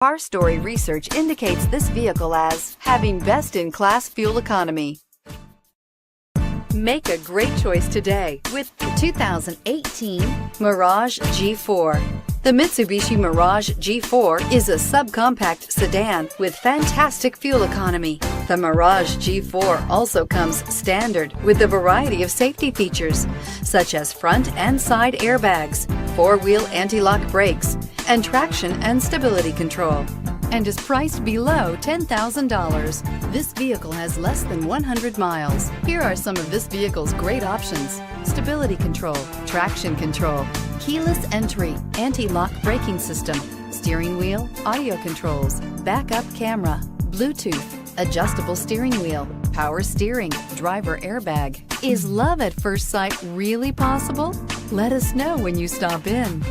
Car Story research indicates this vehicle as having best-in-class fuel economy. Make a great choice today with the 2018 Mirage G4. The Mitsubishi Mirage G4 is a subcompact sedan with fantastic fuel economy. The Mirage G4 also comes standard with a variety of safety features, such as front and side airbags, four-wheel anti-lock brakes, and traction and stability control, and is priced below $10,000. This vehicle has less than 100 miles. Here are some of this vehicle's great options: stability control, traction control, keyless entry, anti-lock braking system, steering wheel audio controls, backup camera, Bluetooth, adjustable steering wheel, power steering, driver airbag. Is love at first sight really possible? Let us know when you stop in.